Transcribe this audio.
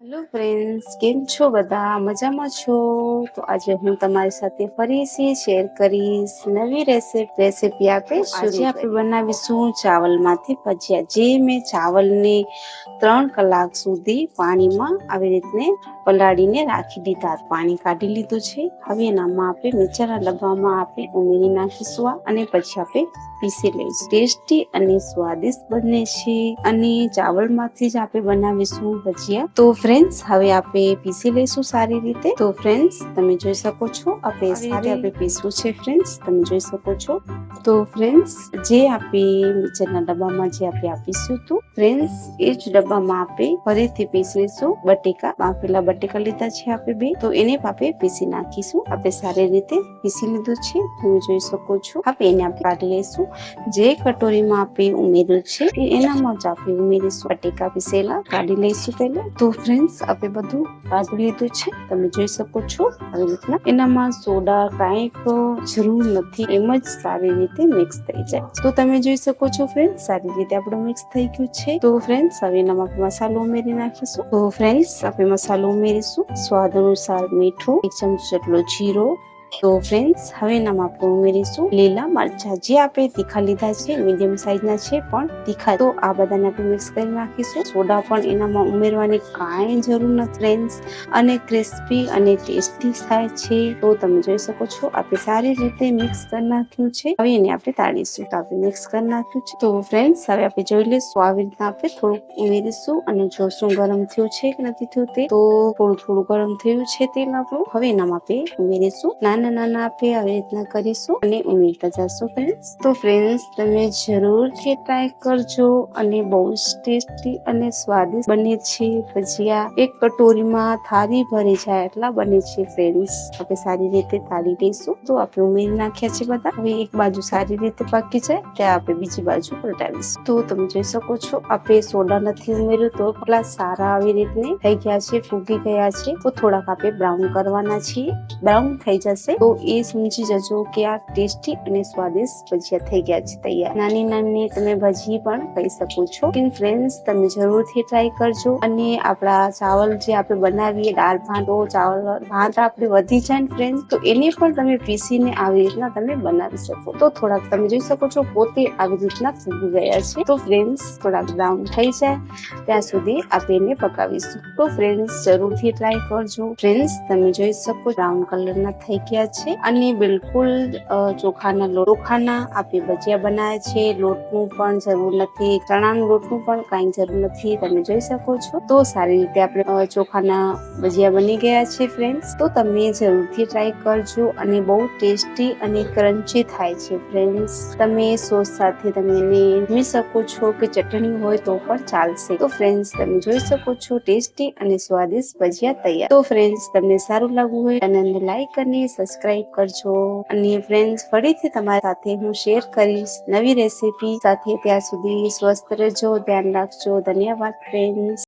Hello friends, કેમ છો? બધા મજામાં છો? તો આજે હું તમારી સાથે ફરીથી શેર કરીશ નવી રેસીપી આપીશ. આજે આપણે બનાવીશું ચાવલમાંથી ભજીયા. જે મેં ચાવલને 3 કલાક સુધી પાણીમાં આવી રીતે પલાળીને રાખી દીધા. પાણી કાઢી લીધું છે. હવે એનામાં આપણે મિક્સરના ડબ્બામાં આપણે ઉમેરી નાખીશું અને પછી આપણે પીસી લઈશું. ટેસ્ટી અને સ્વાદિષ્ટ બને છે અને ચાવલમાંથી જ આપણે બનાવીશું ભજીયા. તો ફ્રેન્ડ્સ, હવે આપણે પીસી લઈશું સારી રીતે. તો ફ્રેન્ડ્સ, તમે જોઈ શકો છો આપણે પીસવું છે. ફ્રેન્ડ્સ, તમે જોઈ શકો છો. તો ફ્રેન્ડ્સ, જે આપણે મિક્સરના ડબ્બામાં જે આપણે આપીશું હતું ફ્રેન્ડ્સ, એ જ ડબ્બામાં આપણે ફરીથી પીસીશું. બાફેલા બટેકા લીધા છે આપણે 2, તો એને આપણે પીસી નાખીશું. આપણે સારી રીતે પીસી લીધું છે, તમે જોઈ શકો છો. આપણે એને આપણે કાઢી લઈશું. જે કટોરીમાં આપણે ઉમેર્યું છે એનામાં જ આપણે ઉમેરીશું. બટેકા પીસેલા કાઢી લઈશું પહેલા. તો ફ્રેન્ડ્સ, આપણે બધું કાઢી લીધું છે, તમે જોઈ શકો છો. આવી રીતના એનામાં સોડા કાંઈક જરૂર નથી, એમ જ સારી રીતે મિક્સ થઈ જાય. તો તમે જોઈ શકો છો ફ્રેન્ડ્સ, સારી રીતે આપણું મિક્સ થઈ ગયું છે. તો ફ્રેન્ડ્સ, હવે એનામાં મસાલો ઉમેરી નાખીશું. તો ફ્રેન્ડ્સ, આપણે મસાલો ઉમેરીશું. સ્વાદ અનુસાર મીઠું, 1 ચમચો જેટલો જીરો. તો ફ્રેન્ડ્સ, હવે એનામાં આપણે ઉમેરીશું લીલા મરચા. જે આપણે તીખા લીધા છે, મીડિયમ સાઈઝના છે પણ તીખા. તો આ બધાને આપણે મિક્સ કરી નાખીશું. સોડા પણ એનામાં ઉમેરવાની કાંઈ જરૂર નથી ફ્રેન્ડ્સ, અને ક્રિસ્પી અને ટેસ્ટી થાય છે. તો તમે જોઈ શકો છો, આપણે સારી રીતે મિક્સ કરી નાખ્યું છે. હવે એને આપણે તાળીશું. તો આપણે મિક્સ કરી નાખ્યું છે. તો ફ્રેન્ડ્સ, હવે આપણે જોઈ લઈશું. આવી રીતના આપણે થોડુંક ઉમેરીશું અને જોશું ગરમ થયું છે કે નથી થયું તે. તો થોડું ગરમ થયું છે તેલ આપણું. હવે એનામાં આપણે ઉમેરીશું. નાના આપણે આવી રીતના કરીશું અને ઉમેરતા જશું ફ્રેન્ડ્સ. તો ફ્રેન્ડ્સ, તમે જરૂરથી ટ્રાય કરજો અને બહુ જ ટેસ્ટી અને સ્વાદિષ્ટ બને છે ભજીયા. એક કટોરીમાં થાળી ભરી જાય એટલા બને છે ફ્રેન્ડ્સ. આપણે સારી રીતે તાળી લઈશું. તો આપણે ઉમેરી નાખ્યા છે બધા. હવે એક બાજુ સારી રીતે પાકી જાય ત્યાં આપણે બીજી બાજુ પલટાવીશું. તો તમે જોઈ શકો છો, આપણે સોડા નથી ઉમેર્યું તો કેટલા સારા આવી રીતે થઈ ગયા છે, ફૂગી ગયા છે. તો થોડાક આપણે બ્રાઉન કરવાના છીએ. બ્રાઉન થઈ જશે તો એ સમજી જજો કે આ ટેસ્ટી અને સ્વાદિષ્ટ ભજીયા થઈ ગયા છે તૈયાર. નાની તમે ભજી પણ કહી શકો છો. ફ્રેન્ડ્સ, તમે જરૂરથી ટ્રાય કરજો. અને આપણા ચાવલ જે આપણે બનાવીએ દાળ ભાત, તો ચાવલ ભાત આપણે વધી જાય ને ફ્રેન્ડ્સ, તો એને પણ તમે પીસીને આવી રીતના તમે બનાવી શકો. તો થોડાક તમે જોઈ શકો છો પોતે આવી રીતના ફૂગી ગયા છે. તો ફ્રેન્ડ્સ, થોડાક બ્રાઉન થઈ જાય ત્યાં સુધી આપણે એને પકાવીશું. તો ફ્રેન્ડ્સ, જરૂરથી ટ્રાય કરજો. ફ્રેન્ડ્સ, તમે જોઈ શકો બ્રાઉન કલરના થઈ ગયા છે અને બિલકુલ ચોખાના આપણે ભજીયા બનાવ્યા છે. લોટનું પણ જરૂર નથી, ચણાના લોટનું પણ કાંઈ જરૂર નથી, તમે જોઈ શકો છો. તો સારી રીતે આપણે ચોખાના ભજીયા બની ગયા છે ફ્રેન્ડ્સ. તો તમે જરૂરથી ટ્રાય કરજો અને બહુ ટેસ્ટી અને ક્રન્ચી થાય છે ફ્રેન્ડ્સ. તમે સોસ સાથે તમે એને જમી શકો છો કે ચટણી હોય તો પણ ચાલશે. તો ફ્રેન્ડ્સ, તમે જોઈ શકો છો ટેસ્ટી અને સ્વાદિષ્ટ ભજીયા તૈયાર. તો ફ્રેન્ડ્સ, તમને સારું લાગવું હોય ચેનલને લાઈક અને સબસ્ક્રાઇબ કરજો. અને ફ્રેન્ડ્સ, ફરીથી તમારી સાથે હું શેર કરીશ નવી રેસીપી સાથે. ત્યાં સુધી સ્વસ્થ રહેજો, ધ્યાન રાખજો. ધન્યવાદ ફ્રેન્ડ્સ.